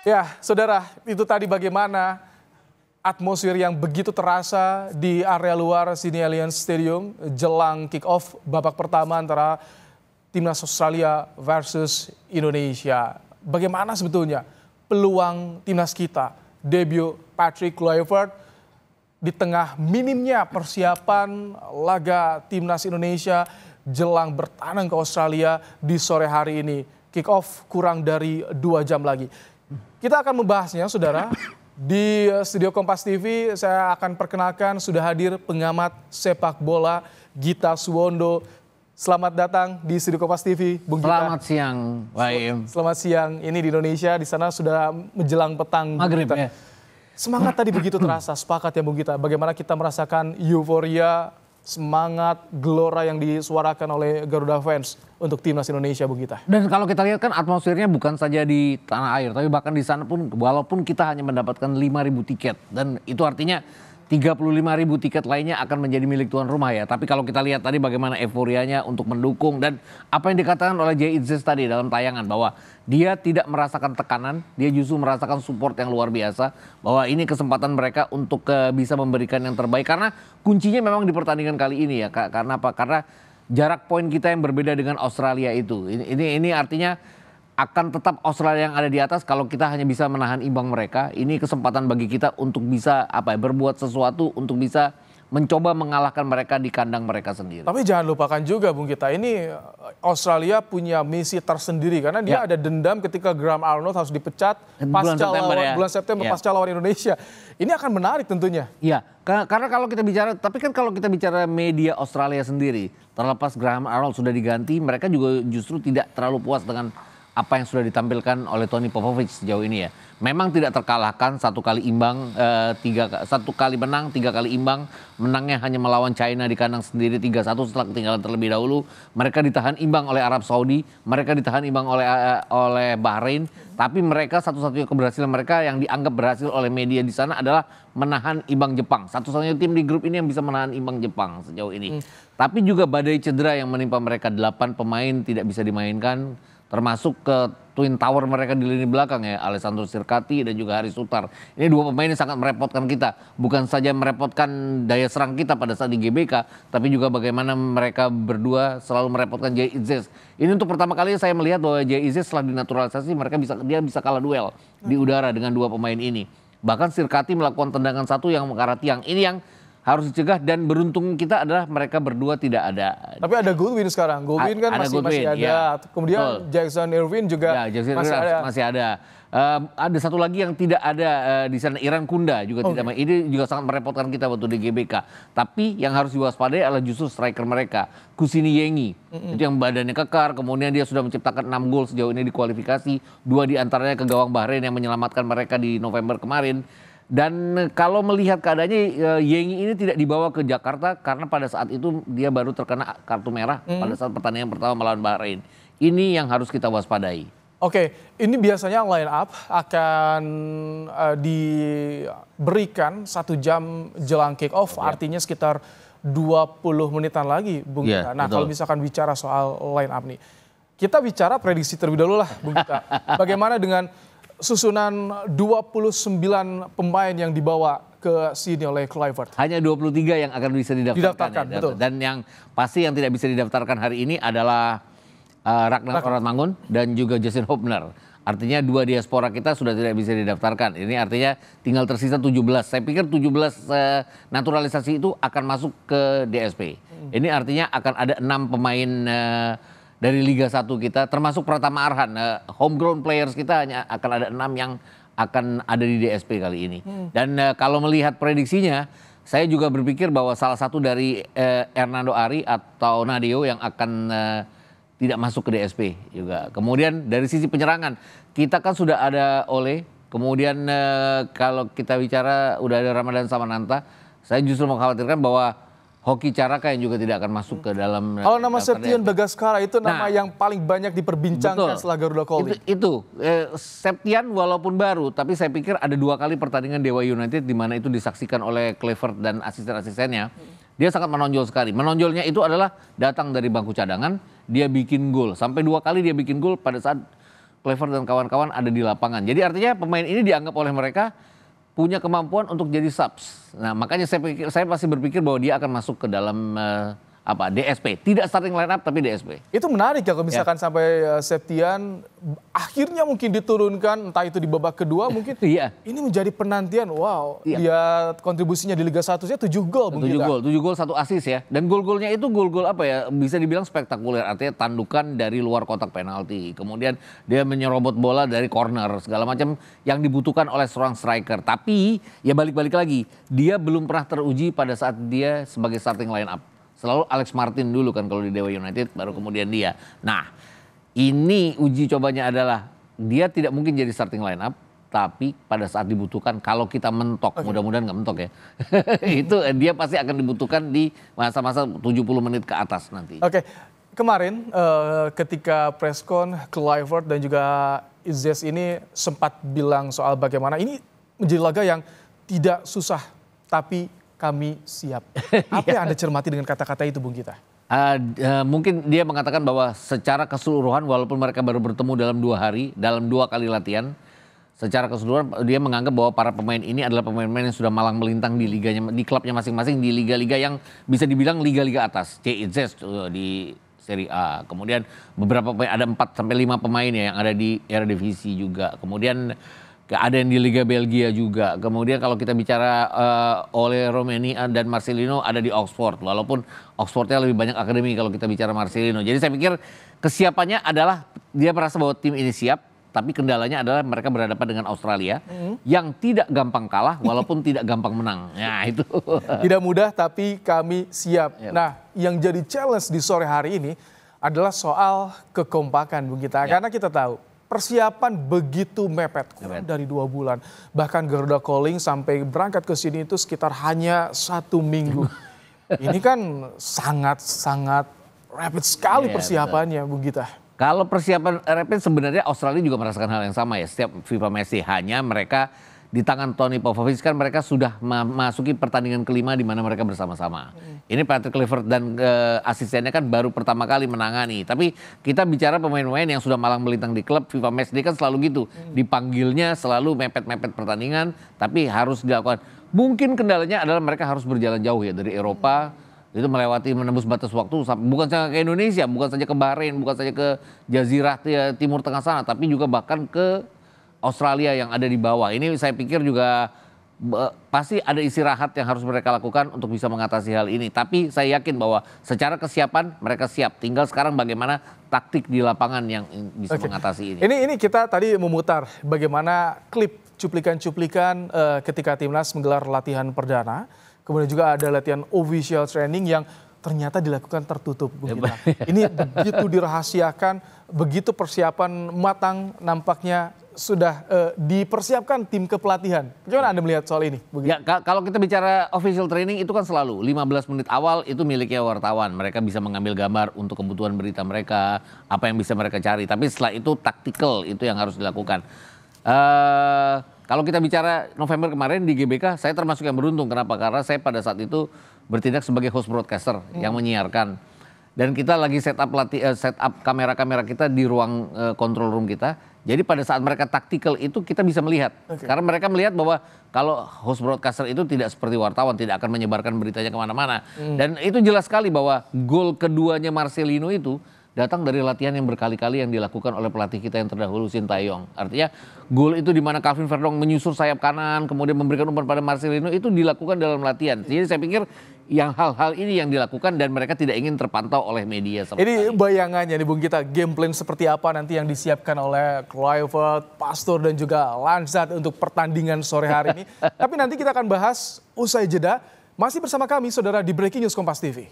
Ya, saudara, itu tadi bagaimana atmosfer yang begitu terasa di area luar Sydney Alliance Stadium jelang kick-off babak pertama antara Timnas Australia versus Indonesia. Bagaimana sebetulnya peluang Timnas kita debut Patrick Kluivert di tengah minimnya persiapan laga Timnas Indonesia jelang bertandang ke Australia di sore hari ini. Kick-off kurang dari 2 jam lagi. Kita akan membahasnya, saudara. Di studio Kompas TV saya akan perkenalkan sudah hadir pengamat sepak bola Gita Suwondo. Selamat datang di studio Kompas TV, Bung Gita. Selamat siang, Waim. Selamat siang. Ini di Indonesia, di sana sudah menjelang petang. Maghrib ya. Semangat tadi begitu terasa, sepakat ya Bung Gita. Bagaimana kita merasakan euforia, semangat, gelora yang disuarakan oleh Garuda fans untuk Timnas Indonesia, Bung Gita. Dan kalau kita lihat kan atmosfernya bukan saja di tanah air, tapi bahkan di sana pun walaupun kita hanya mendapatkan 5.000 tiket. Dan itu artinya 35.000 tiket lainnya akan menjadi milik tuan rumah ya. Tapi kalau kita lihat tadi bagaimana euforianya untuk mendukung dan apa yang dikatakan oleh Jay Itzes tadi dalam tayangan bahwa dia tidak merasakan tekanan, dia justru merasakan support yang luar biasa. Bahwa ini kesempatan mereka untuk bisa memberikan yang terbaik. Karena kuncinya memang di pertandingan kali ini ya. Karena apa? Karena jarak poin kita yang berbeda dengan Australia itu. Ini artinya akan tetap Australia yang ada di atas kalau kita hanya bisa menahan imbang mereka. Ini kesempatan bagi kita untuk bisa berbuat sesuatu untuk bisa mencoba mengalahkan mereka di kandang mereka sendiri. Tapi jangan lupakan juga Bung Gita, ini Australia punya misi tersendiri karena dia ada dendam ketika Graham Arnold harus dipecat bulan September pasca lawan Indonesia. Ini akan menarik tentunya. Iya, karena kalau kita bicara, tapi kan kalau kita bicara media Australia sendiri, terlepas Graham Arnold sudah diganti, mereka juga justru tidak terlalu puas dengan apa yang sudah ditampilkan oleh Tony Popovic sejauh ini ya. Memang tidak terkalahkan, 1 kali imbang, 1 kali menang, 3 kali imbang. Menangnya hanya melawan China di kandang sendiri 3-1 setelah ketinggalan terlebih dahulu. Mereka ditahan imbang oleh Arab Saudi, mereka ditahan imbang oleh Bahrain. Tapi mereka satu-satunya keberhasilan mereka yang dianggap berhasil oleh media di sana adalah menahan imbang Jepang. Satu-satunya tim di grup ini yang bisa menahan imbang Jepang sejauh ini. Tapi juga badai cedera yang menimpa mereka, 8 pemain tidak bisa dimainkan. Termasuk ke Twin Tower mereka di lini belakang ya, Alessandro Sirkati dan juga Haris Sutar. Ini 2 pemain yang sangat merepotkan kita. Bukan saja merepotkan daya serang kita pada saat di GBK, tapi juga bagaimana mereka berdua selalu merepotkan Jay Itzes. Ini untuk pertama kali saya melihat bahwa Jay Itzes setelah dinaturalisasi dia bisa kalah duel di udara dengan 2 pemain ini. Bahkan Sirkati melakukan tendangan 1 yang mengarah tiang. Ini yang harus dicegah dan beruntung kita adalah mereka berdua tidak ada. Tapi ada Goodwin sekarang, Goodwin kan masih ada. Ya. Kemudian betul. Jackson Irvin juga masih ada. Ada satu lagi yang tidak ada di sana, Iran Kunda juga tidak main. Ini juga sangat merepotkan kita waktu di GBK. Tapi yang harus diwaspadai adalah justru striker mereka, Kusini Yengi. Itu yang badannya kekar, kemudian dia sudah menciptakan 6 gol sejauh ini di kualifikasi. 2 diantaranya ke gawang Bahrain yang menyelamatkan mereka di November kemarin. Dan kalau melihat keadaannya Yengi ini tidak dibawa ke Jakarta karena pada saat itu dia baru terkena kartu merah pada saat pertandingan pertama melawan Bahrain. Ini yang harus kita waspadai. Oke, ini biasanya line up akan diberikan 1 jam jelang kick off, artinya sekitar 20 menitan lagi Bung Gita. Nah kalau misalkan bicara soal line up nih, kita bicara prediksi terlebih dahulu lah Bung Gita. Bagaimana dengan susunan 29 pemain yang dibawa ke sini oleh Kluivert? Hanya 23 yang akan bisa didaftarkan ya. Betul. Dan yang pasti yang tidak bisa didaftarkan hari ini adalah Ragnar Oratmangun dan juga Justin Hubner. Artinya 2 diaspora kita sudah tidak bisa didaftarkan. Ini artinya tinggal tersisa 17. Saya pikir 17 naturalisasi itu akan masuk ke DSP. Ini artinya akan ada 6 pemain dari Liga 1 kita, termasuk Pratama Arhan, homegrown players kita hanya akan ada 6 yang akan ada di DSP kali ini. Dan kalau melihat prediksinya, saya juga berpikir bahwa salah satu dari Hernando Ari atau Nadeo yang akan tidak masuk ke DSP juga. Kemudian dari sisi penyerangan, kita kan sudah ada Ole, kemudian kalau kita bicara udah ada Ramadan Samananta, saya justru mengkhawatirkan bahwa Hoki Caraka yang juga tidak akan masuk ke dalam. Kalau nama Septian Bagaskara itu nama yang paling banyak diperbincangkan setelah Garuda Calling. Itu Septian walaupun baru, tapi saya pikir ada 2 kali pertandingan Dewa United di mana itu disaksikan oleh Kluivert dan asisten-asistennya. Dia sangat menonjol sekali. Menonjolnya itu adalah datang dari bangku cadangan, dia bikin gol. Sampai 2 kali dia bikin gol pada saat Kluivert dan kawan-kawan ada di lapangan. Jadi artinya pemain ini dianggap oleh mereka punya kemampuan untuk jadi subs. Nah makanya saya pasti berpikir bahwa dia akan masuk ke dalam DSP, tidak starting line up tapi DSP. Itu menarik ya kalau misalkan sampai Septian akhirnya mungkin diturunkan, entah itu di babak kedua mungkin. Iya. Ini menjadi penantian, wow. Dia kontribusinya di Liga 1-nya 7 gol. 7 gol, 1 assist ya. Dan gol-golnya itu gol-gol bisa dibilang spektakuler. Artinya tandukan dari luar kotak penalti. Kemudian dia menyerobot bola dari corner, segala macam yang dibutuhkan oleh seorang striker. Tapi ya balik-balik lagi, dia belum pernah teruji pada saat dia sebagai starting line up. Selalu Alex Martin dulu kan kalau di Dewa United, baru kemudian dia. Nah ini uji cobanya adalah dia tidak mungkin jadi starting line up, tapi pada saat dibutuhkan kalau kita mentok, mudah-mudahan nggak mentok ya, itu dia pasti akan dibutuhkan di masa-masa 70 menit ke atas nanti. Oke, kemarin ketika preskon Kluivert dan juga Izes ini sempat bilang soal bagaimana ini menjadi laga yang tidak susah, tapi kami siap. Apa yang Anda cermati dengan kata-kata itu, Bung Gita? Mungkin dia mengatakan bahwa secara keseluruhan walaupun mereka baru bertemu dalam 2 hari, dalam 2 kali latihan, secara keseluruhan dia menganggap bahwa para pemain ini adalah pemain-pemain yang sudah malang melintang di liganya, di klubnya masing-masing, di liga-liga yang bisa dibilang liga-liga atas. CIZ di Serie A. Kemudian beberapa pemain, ada 4 sampai 5 pemain ya yang ada di Eredivisie juga. Kemudian ada yang di Liga Belgia juga. Kemudian kalau kita bicara Ole Romeni dan Marcelino ada di Oxford. Walaupun Oxfordnya lebih banyak akademi kalau kita bicara Marcelino. Jadi saya pikir kesiapannya adalah dia merasa bahwa tim ini siap. Tapi kendalanya adalah mereka berhadapan dengan Australia yang tidak gampang kalah walaupun tidak gampang menang. Nah itu. Tidak mudah tapi kami siap. Nah yang jadi challenge di sore hari ini adalah soal kekompakan Bung Gita. Karena kita tahu persiapan begitu mepet, kurang dari 2 bulan. Bahkan Garuda Calling sampai berangkat ke sini itu sekitar hanya 1 minggu. Ini kan sangat-sangat rapid sekali persiapannya, Bung Gita. Kalau persiapan rapid sebenarnya Australia juga merasakan hal yang sama ya. Setiap FIFA Matchday, hanya mereka di tangan Tony Popovic kan mereka sudah memasuki pertandingan kelima di mana mereka bersama-sama. Ini Patrick Kluivert dan asistennya kan baru pertama kali menangani. Tapi kita bicara pemain-pemain yang sudah malang melintang di klub, FIFA Matchday kan selalu gitu. Dipanggilnya selalu mepet-mepet pertandingan, tapi harus dilakukan. Mungkin kendalanya adalah mereka harus berjalan jauh ya dari Eropa. Itu melewati menembus batas waktu, bukan saja ke Indonesia, bukan saja ke Bahrain, bukan saja ke Jazirah Timur Tengah sana, tapi juga bahkan ke Australia yang ada di bawah. Ini saya pikir juga pasti ada istirahat yang harus mereka lakukan untuk bisa mengatasi hal ini. Tapi saya yakin bahwa secara kesiapan mereka siap. Tinggal sekarang bagaimana taktik di lapangan yang bisa mengatasi ini. Ini kita tadi memutar bagaimana klip cuplikan-cuplikan ketika timnas menggelar latihan perdana. Kemudian juga ada latihan official training yang ternyata dilakukan tertutup. Ini begitu dirahasiakan, begitu persiapan matang nampaknya sudah dipersiapkan tim kepelatihan. Bagaimana Anda melihat soal ini? Ya, kalau kita bicara official training itu kan selalu 15 menit awal itu miliknya wartawan. Mereka bisa mengambil gambar untuk kebutuhan berita mereka, apa yang bisa mereka cari. Tapi setelah itu tactical itu yang harus dilakukan. Kalau kita bicara November kemarin di GBK, saya termasuk yang beruntung. Kenapa? Karena saya pada saat itu bertindak sebagai host broadcaster yang menyiarkan. Dan kita lagi set up kamera-kamera kita di ruang control room kita. Jadi pada saat mereka taktikal itu kita bisa melihat. Karena mereka melihat bahwa kalau host broadcaster itu tidak seperti wartawan, tidak akan menyebarkan beritanya kemana-mana. Dan itu jelas sekali bahwa gol keduanya Marcelino itu datang dari latihan yang berkali-kali yang dilakukan oleh pelatih kita yang terdahulu Sintayong. Artinya gol itu di mana Calvin Verdong menyusur sayap kanan kemudian memberikan umpan pada Marcelino itu dilakukan dalam latihan. Jadi saya pikir yang hal-hal ini yang dilakukan dan mereka tidak ingin terpantau oleh media. Ini bayangannya nih Bung Gita, game plan seperti apa nanti yang disiapkan oleh Kluivert, Pastor dan juga Lansat untuk pertandingan sore hari ini. Tapi nanti kita akan bahas usai jeda. Masih bersama kami saudara di Breaking News Kompas TV.